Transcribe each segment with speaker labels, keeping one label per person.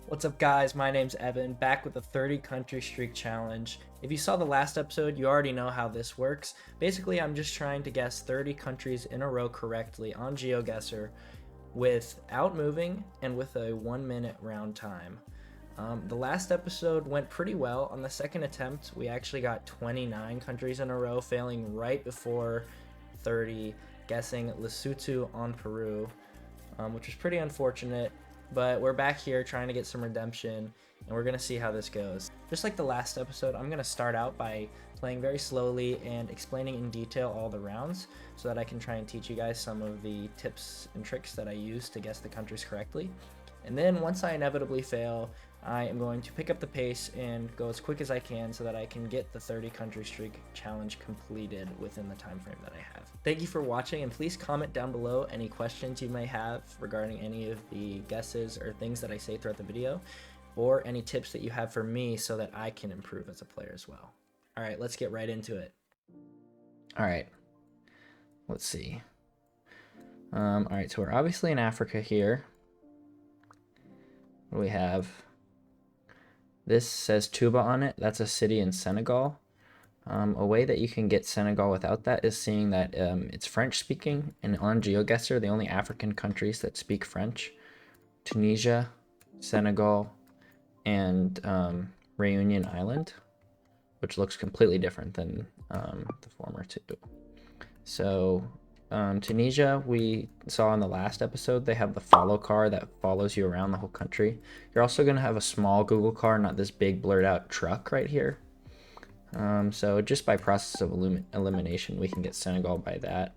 Speaker 1: What's up, guys? My name's Evan, back with the 30 country streak challenge. If you saw the last episode, you already know how this works. Basically, I'm just trying to guess 30 countries in a row correctly on GeoGuessr without moving and with a 1-minute round time. The last episode went pretty well. On the second attempt, we actually got 29 countries in a row, failing right before 30, guessing Lesotho on Peru, which was pretty unfortunate. But we're back here trying to get some redemption, and we're going to see how this goes. Just like the last episode, I'm going to start out by playing very slowly and explaining in detail all the rounds so that I can try and teach you guys some of the tips and tricks that I use to guess the countries correctly. And then once I inevitably fail, I am going to pick up the pace and go as quick as I can so that I can get the 30 country streak challenge completed within the time frame that I have. Thank you for watching, and please comment down below any questions you may have regarding any of the guesses or things that I say throughout the video, or any tips that you have for me so that I can improve as a player as well. All right, let's get right into it. All right, let's see. All right, so we're obviously in Africa here. What do we have? This says Touba on it. That's a city in Senegal. A way that you can get Senegal without that is seeing that it's French speaking, and on GeoGuessr, the only African countries that speak French: Tunisia, Senegal, and Reunion Island, which looks completely different than the former two. So Tunisia, we saw in the last episode, they have the follow car that follows you around the whole country. You're also going to have a small Google car, not this big blurred out truck right here. So just by process of elimination, we can get Senegal by that.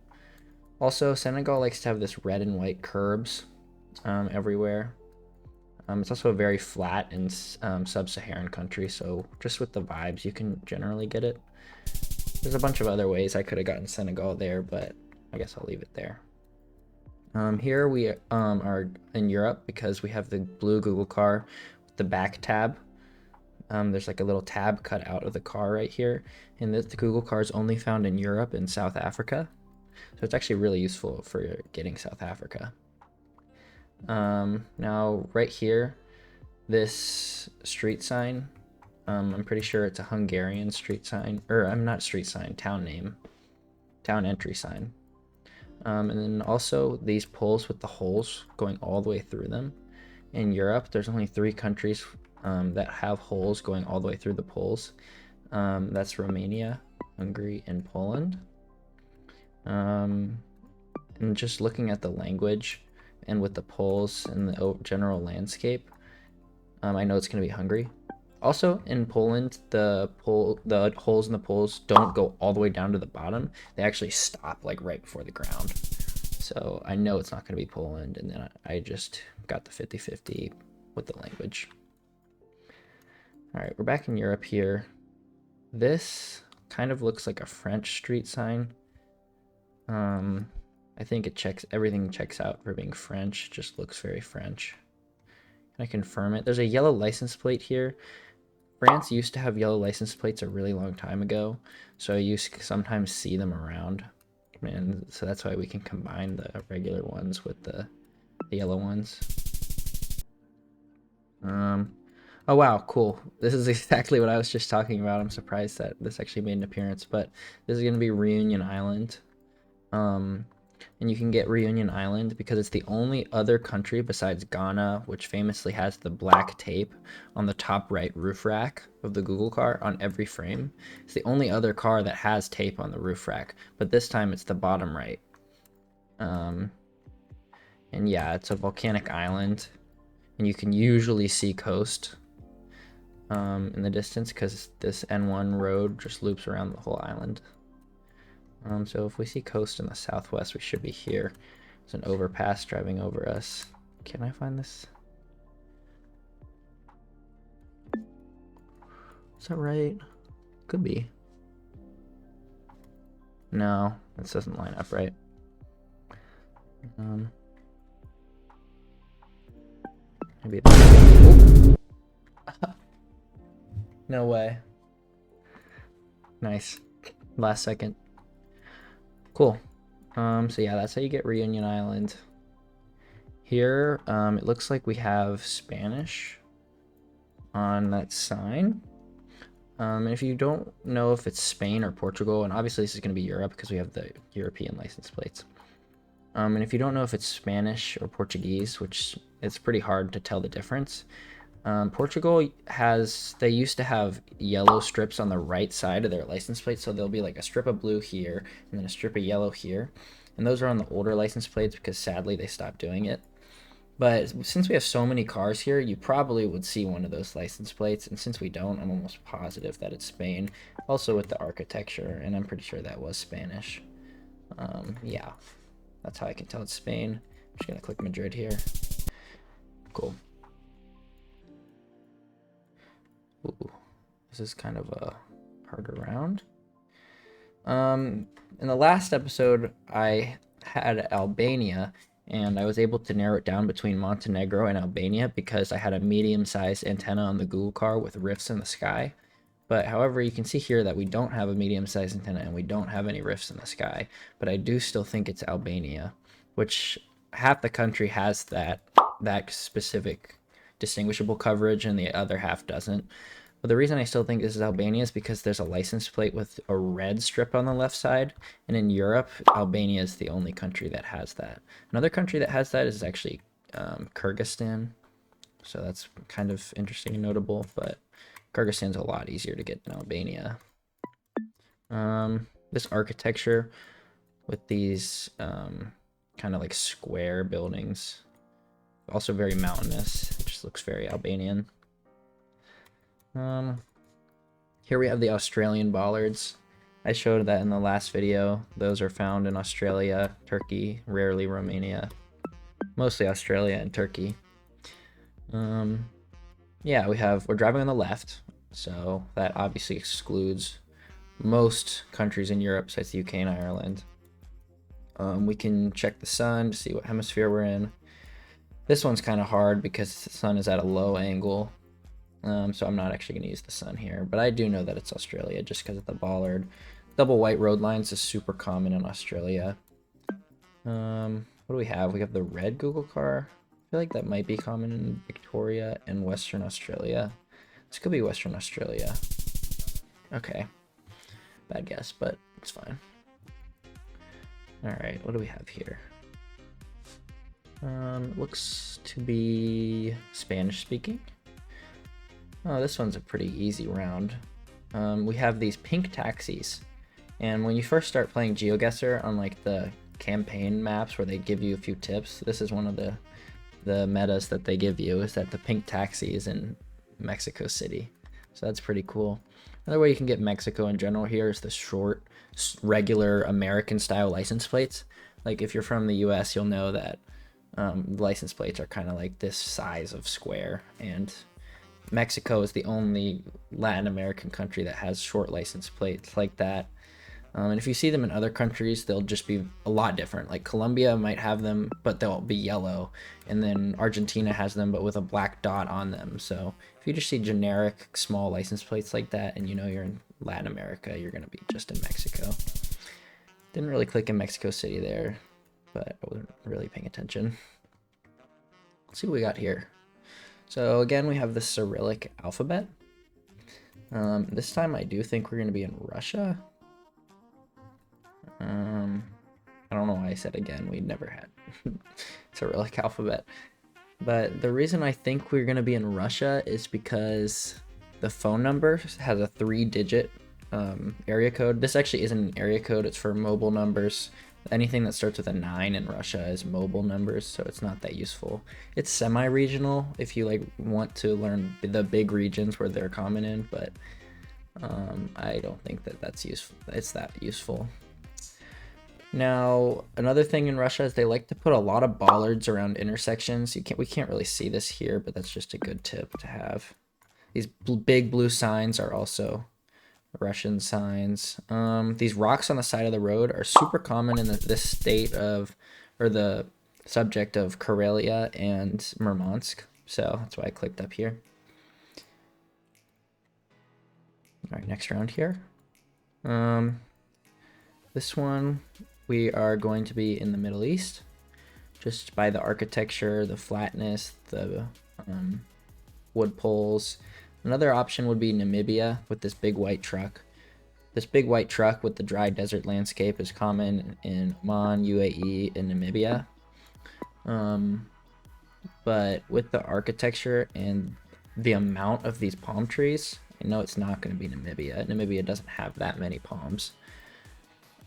Speaker 1: Also, Senegal likes to have this red and white curbs everywhere. It's also a very flat and sub-Saharan country, so just with the vibes, you can generally get it. There's a bunch of other ways I could have gotten Senegal there, but I guess I'll leave it there. Here we are in Europe because we have the blue Google car with the back tab. There's like a little tab cut out of the car right here, and the Google car is only found in Europe and South Africa, so it's actually really useful for getting South Africa. Now right here, this street sign, I'm pretty sure it's a Hungarian street sign, or I'm not street sign, town name, town entry sign. And then also these poles with the holes going all the way through them. In Europe, there's only 3 countries that have holes going all the way through the poles. That's Romania, Hungary, and Poland. And just looking at the language and with the poles and the general landscape, I know it's going to be Hungary. Also, in Poland, the holes in the poles don't go all the way down to the bottom. They actually stop like right before the ground. So I know it's not going to be Poland, and then I just got the 50-50 with the language. All right, we're back in Europe here. This kind of looks like a French street sign. I think everything checks out for being French. Just looks very French. Can I confirm it? There's a yellow license plate here. France used to have yellow license plates a really long time ago, so I used to sometimes see them around, and so that's why we can combine the regular ones with the yellow ones. Oh wow, cool. This is exactly what I was just talking about. I'm surprised that this actually made an appearance, but this is going to be Reunion Island. And you can get Reunion Island because it's the only other country besides Ghana, which famously has the black tape on the top right roof rack of the Google car on every frame. It's the only other car that has tape on the roof rack, but this time it's the bottom right. And yeah, it's a volcanic island, and you can usually see coast in the distance because this N1 road just loops around the whole island. So if we see coast in the southwest, we should be here. There's an overpass driving over us. Can I find this? Is that right? Could be. No, this doesn't line up right. Maybe. No way. Nice. Last second. Cool. So yeah, that's how you get Reunion Island. Here, it looks like we have Spanish on that sign. And if you don't know if it's Spain or Portugal, and obviously this is going to be Europe because we have the European license plates. And if you don't know if it's Spanish or Portuguese, which it's pretty hard to tell the difference, Portugal they used to have yellow strips on the right side of their license plate. So there'll be like a strip of blue here and then a strip of yellow here. And those are on the older license plates because sadly they stopped doing it. But since we have so many cars here, you probably would see one of those license plates. And since we don't, I'm almost positive that it's Spain. Also with the architecture, and I'm pretty sure that was Spanish. Yeah, that's how I can tell it's Spain. I'm just gonna click Madrid here. Cool. Ooh, this is kind of a harder round. In the last episode, I had Albania, and I was able to narrow it down between Montenegro and Albania because I had a medium-sized antenna on the Google car with rifts in the sky. But however, you can see here that we don't have a medium-sized antenna and we don't have any rifts in the sky. But I do still think it's Albania, which half the country has that specific distinguishable coverage and the other half doesn't. But the reason I still think this is Albania is because there's a license plate with a red strip on the left side. And in Europe, Albania is the only country that has that. Another country that has that is actually Kyrgyzstan. So that's kind of interesting and notable. But Kyrgyzstan's a lot easier to get than Albania. This architecture with these kind of like square buildings. Also very mountainous. It just looks very Albanian. Here we have the Australian bollards. I showed that in the last video. Those are found in Australia, Turkey, rarely Romania. Mostly Australia and Turkey. Yeah, we're driving on the left, so that obviously excludes most countries in Europe besides the UK and Ireland. We can check the sun to see what hemisphere we're in. This one's kind of hard because the sun is at a low angle. So I'm not actually going to use the sun here, but I do know that it's Australia just because of the bollard. Double white road lines is super common in Australia. What do we have? We have the red Google car. I feel like that might be common in Victoria and Western Australia. This could be Western Australia. Okay. Bad guess, but it's fine. All right, what do we have here? Looks to be Spanish speaking. Oh, this one's a pretty easy round. We have these pink taxis, and when you first start playing GeoGuessr on like the campaign maps where they give you a few tips, this is one of the metas that they give you, is that the pink taxi is in Mexico City. So that's pretty cool. Another way you can get Mexico in general here is the short, regular American style license plates. Like if you're from the US, you'll know that license plates are kind of like this size of square, and Mexico is the only Latin American country that has short license plates like that. And if you see them in other countries, they'll just be a lot different. Like Colombia might have them, but they'll be yellow. And then Argentina has them, but with a black dot on them. So if you just see generic small license plates like that, and you know you're in Latin America, you're going to be just in Mexico. Didn't really click in Mexico City there, but I wasn't really paying attention. Let's see what we got here. So again, we have the Cyrillic alphabet. This time I do think we're going to be in Russia. I don't know why I said again, we never had Cyrillic alphabet. But the reason I think we're going to be in Russia is because the phone number has a 3-digit area code. This actually isn't an area code, it's for mobile numbers. Anything that starts with a 9 in Russia is mobile numbers, so it's not that useful. It's semi-regional if you like want to learn the big regions where they're common in, but I don't think that that's useful. It's that useful. Now, another thing in Russia is they like to put a lot of bollards around intersections. We can't really see this here, but that's just a good tip to have. These big blue signs are also Russian signs. These rocks on the side of the road are super common in this state of, or the subject of Karelia and Murmansk. So that's why I clicked up here. All right, next round here. This one, we are going to be in the Middle East, just by the architecture, the flatness, the wood poles. Another option would be Namibia with this big white truck. This big white truck with the dry desert landscape is common in Oman, UAE, and Namibia. But with the architecture and the amount of these palm trees, I know it's not going to be Namibia. Namibia doesn't have that many palms.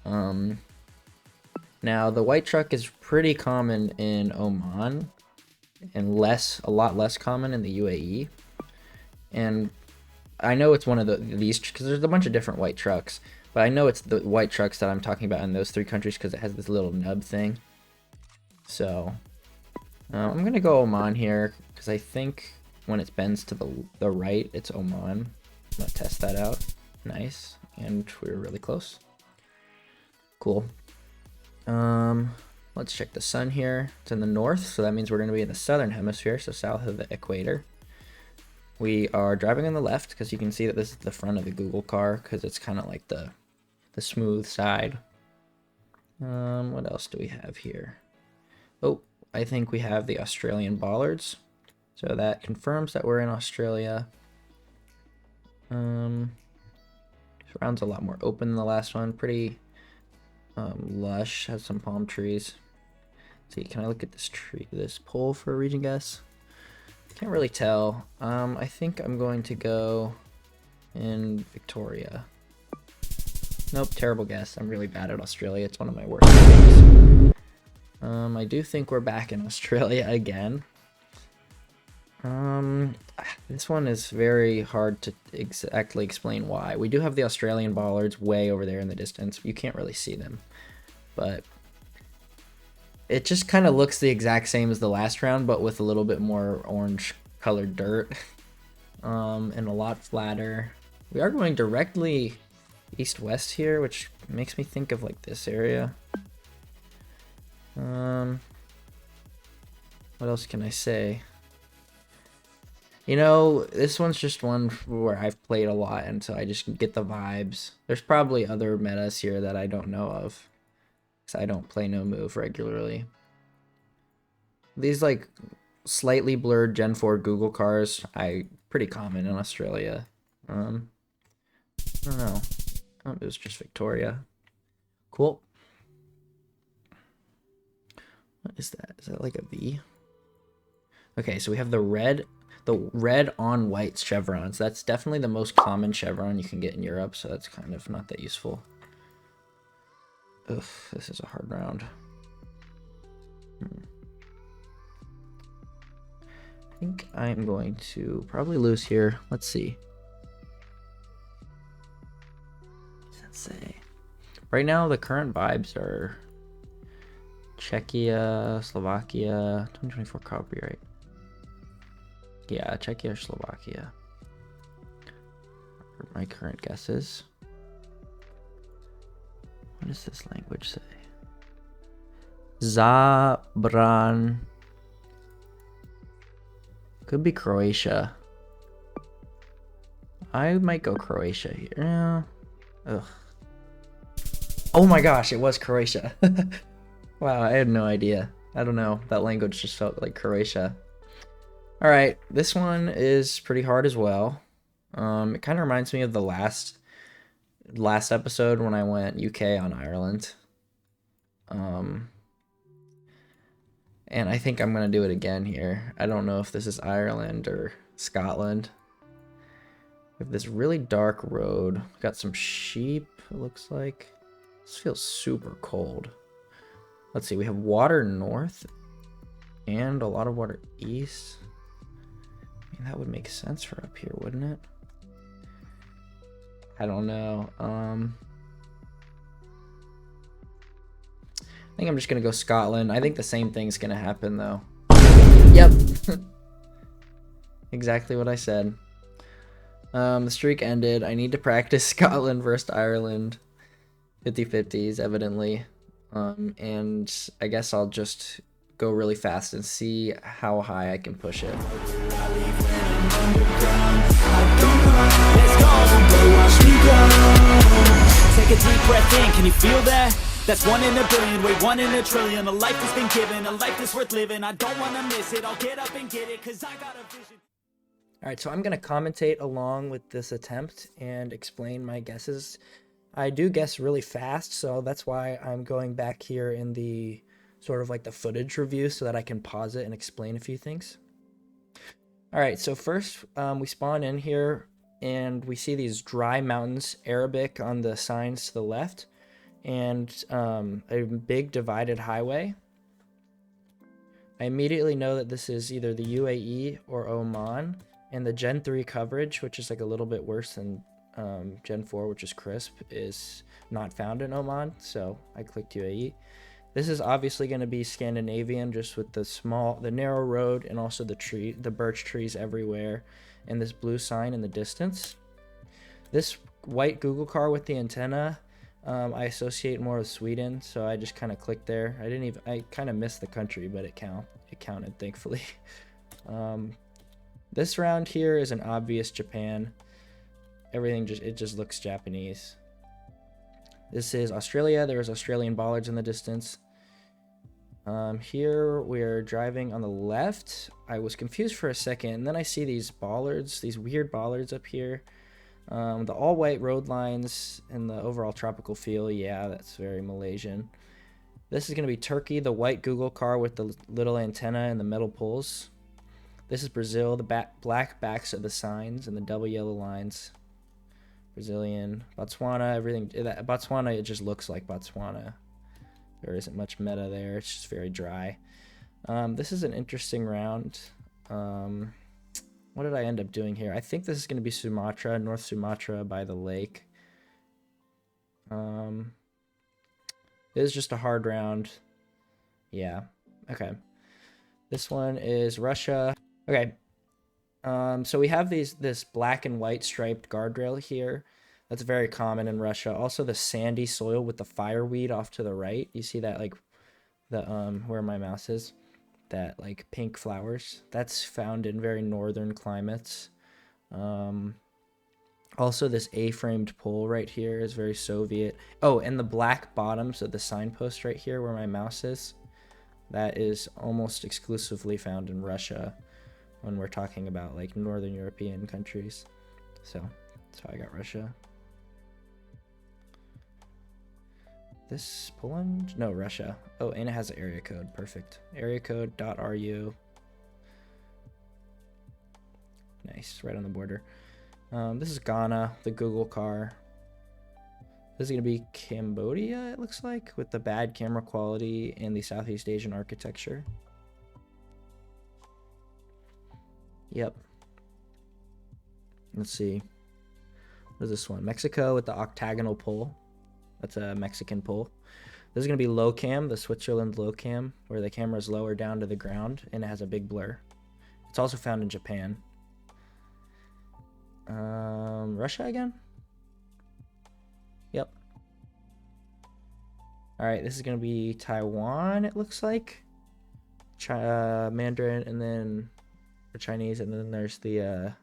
Speaker 1: Now, the white truck is pretty common in Oman and a lot less common in the UAE. And I know it's one of these because there's a bunch of different white trucks, but I know it's the white trucks that I'm talking about in those three countries because it has this little nub thing. So I'm going to go Oman here because I think when it bends to the right, it's Oman. I'm going to test that out. Nice. And we were really close. Cool. Let's check the sun here. It's in the north, so that means we're going to be in the southern hemisphere, so south of the equator. We are driving on the left because you can see that this is the front of the Google car because it's kind of like the smooth side. What else do we have here? Oh, I think we have the Australian bollards. So that confirms that we're in Australia. This round's a lot more open than the last one. Pretty lush, has some palm trees. See, can I look at this tree, this pole for a region guess? Can't really tell. I think I'm going to go in Victoria. Nope, terrible guess. I'm really bad at Australia. It's one of my worst guesses. I do think we're back in Australia again. This one is very hard to exactly explain why. We do have the Australian bollards way over there in the distance. You can't really see them, but it just kind of looks the exact same as the last round, but with a little bit more orange colored dirt, and a lot flatter. We are going directly east-west here, which makes me think of like this area. What else can I say? You know, this one's just one where I've played a lot, and so I just get the vibes. There's probably other metas here that I don't know of, because I don't play No Move regularly. These, like, slightly blurred Gen 4 Google cars, pretty common in Australia. I don't know. Oh, it was just Victoria. Cool. What is that? Is that like a V? Okay, so we have the red on white chevrons. That's definitely the most common chevron you can get in Europe, so that's kind of not that useful. Ugh, this is a hard round. I think I'm going to probably lose here. Let's see. What does that say? Right now, the current vibes are Czechia, Slovakia, 2024 copyright. Yeah, Czechia or Slovakia are my current guesses. What does this language say? Zabran. Could be Croatia. I might go Croatia here. Yeah. Ugh. Oh my gosh, it was Croatia. Wow, I had no idea. I don't know. That language just felt like Croatia. All right, this one is pretty hard as well. It kind of reminds me of the last episode when I went UK on Ireland. And I think I'm going to do it again here. I don't know if this is Ireland or Scotland. We have this really dark road. We've got some sheep, it looks like. This feels super cold. Let's see, we have water north and a lot of water east. I mean, that would make sense for up here, wouldn't it? I don't know. I think I'm just going to go Scotland. I think the same thing's going to happen, though. Yep. Exactly what I said. The streak ended. I need to practice Scotland versus Ireland. 50-50s, evidently. And I guess I'll just go really fast and see how high I can push it.
Speaker 2: Take a deep breath in, can you feel that? That's 1 in a billion, wait, 1 in a trillion. A life has been given, a life that's worth living. I don't wanna miss it, I'll get up and get it, cause I got a vision.
Speaker 1: All right, so I'm going to commentate along with this attempt and explain my guesses. I do guess really fast, so that's why I'm going back here in the sort of like the footage review so that I can pause it and explain a few things. All right, so first we spawn in here and we see these dry mountains, Arabic on the signs to the left, and a big divided highway. I immediately know that this is either the UAE or Oman, and the Gen 3 coverage, which is like a little bit worse than Gen 4, which is crisp, is not found in Oman, so I clicked UAE. This is obviously going to be Scandinavian, just with the narrow road and also the birch trees everywhere, and this blue sign in the distance. This white Google car with the antenna, I associate more with Sweden, so I just kind of clicked there. I kind of missed the country, but it counted, thankfully. This round here is an obvious Japan. Everything just looks Japanese. This is Australia. There's Australian bollards in the distance. Here we're driving on the left. I was confused for a second, and then I see these bollards, these weird bollards up here. The all-white road lines and the overall tropical feel, yeah, that's very Malaysian. This is going to be Turkey, the white Google car with the little antenna and the metal poles. This is Brazil, the black backs of the signs and the double yellow lines. Brazilian. Botswana, everything. Botswana, it just looks like Botswana. There isn't much meta there. It's just very dry. This is an interesting round. What did I end up doing here? I think this is going to be Sumatra, North Sumatra by the lake. It is just a hard round. Yeah. Okay. This one is Russia. Okay. So we have this black and white striped guardrail here. That's very common in Russia. Also the sandy soil with the fireweed off to the right. You see that, like, the where my mouse is? That like pink flowers. That's found in very northern climates. Also this A-framed pole right here is very Soviet. Oh, and the black bottoms of the signpost right here where my mouse is, that is almost exclusively found in Russia when we're talking about like northern European countries. So that's how I got Russia. This Poland? No, Russia. Oh, and it has an area code. Perfect. Area code .ru. Nice, right on the border. This is Ghana, the Google car. This is going to be Cambodia, it looks like, with the bad camera quality and the Southeast Asian architecture. Yep. Let's see. What is this one? Mexico with the octagonal pole. That's a Mexican pole. This is going to be low cam, the Switzerland low cam, where the camera is lower down to the ground and it has a big blur. It's also found in Japan. Russia again? Yep. Alright, this is going to be Taiwan, it looks like. Mandarin, and then or Chinese, and then there's the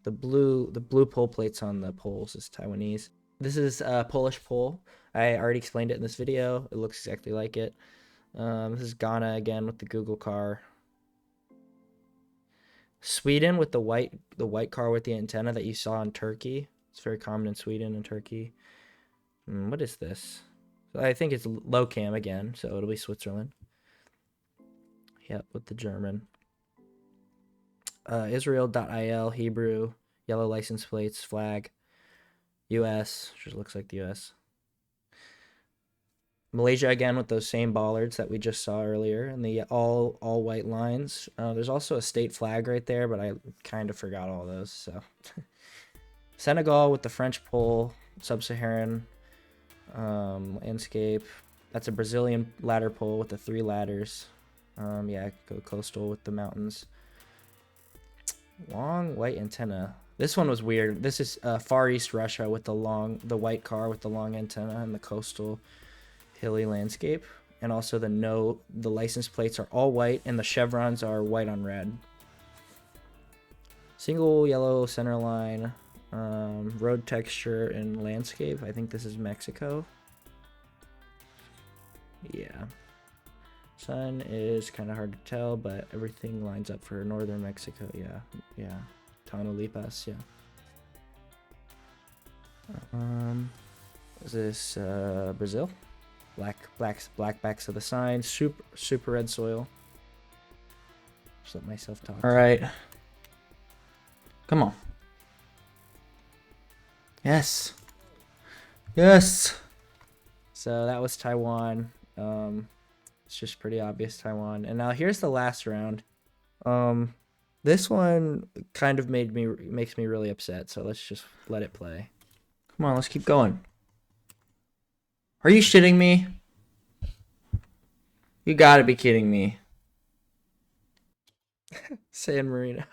Speaker 1: blue pole plates on the poles is Taiwanese. This is a Polish pole. I already explained it in this video. It looks exactly like it. This is Ghana again with the Google car. Sweden with the white car with the antenna that you saw in Turkey. It's very common in Sweden and Turkey. What is this? I think it's low cam again, so it'll be Switzerland. Yep, with the German. Israel.il, Hebrew, yellow license plates, flag. US, just looks like the US. Malaysia again with those same bollards that we just saw earlier, and the all white lines. There's also a state flag right there, but I kind of forgot all those. So Senegal with the French pole, sub-Saharan landscape. That's a Brazilian ladder pole with the 3 ladders. Yeah, go coastal with the mountains. Long white antenna. This one was weird. This is Far East Russia with the white car with the long antenna and the coastal hilly landscape. And also the license plates are all white and the chevrons are white on red. Single yellow center line, road texture and landscape. I think this is Mexico. Yeah. Sun is kind of hard to tell, but everything lines up for northern Mexico. Yeah. Tamaulipas, yeah. Is this Brazil? Blackbacks of the sign. Super red soil. Just let myself talk. All right. Come on. Yes. Yes. So that was Taiwan. It's just pretty obvious Taiwan. And now here's the last round. This one kind of makes me really upset. So let's just let it play. Come on, let's keep going. Are you shitting me? You gotta be kidding me. San Marino.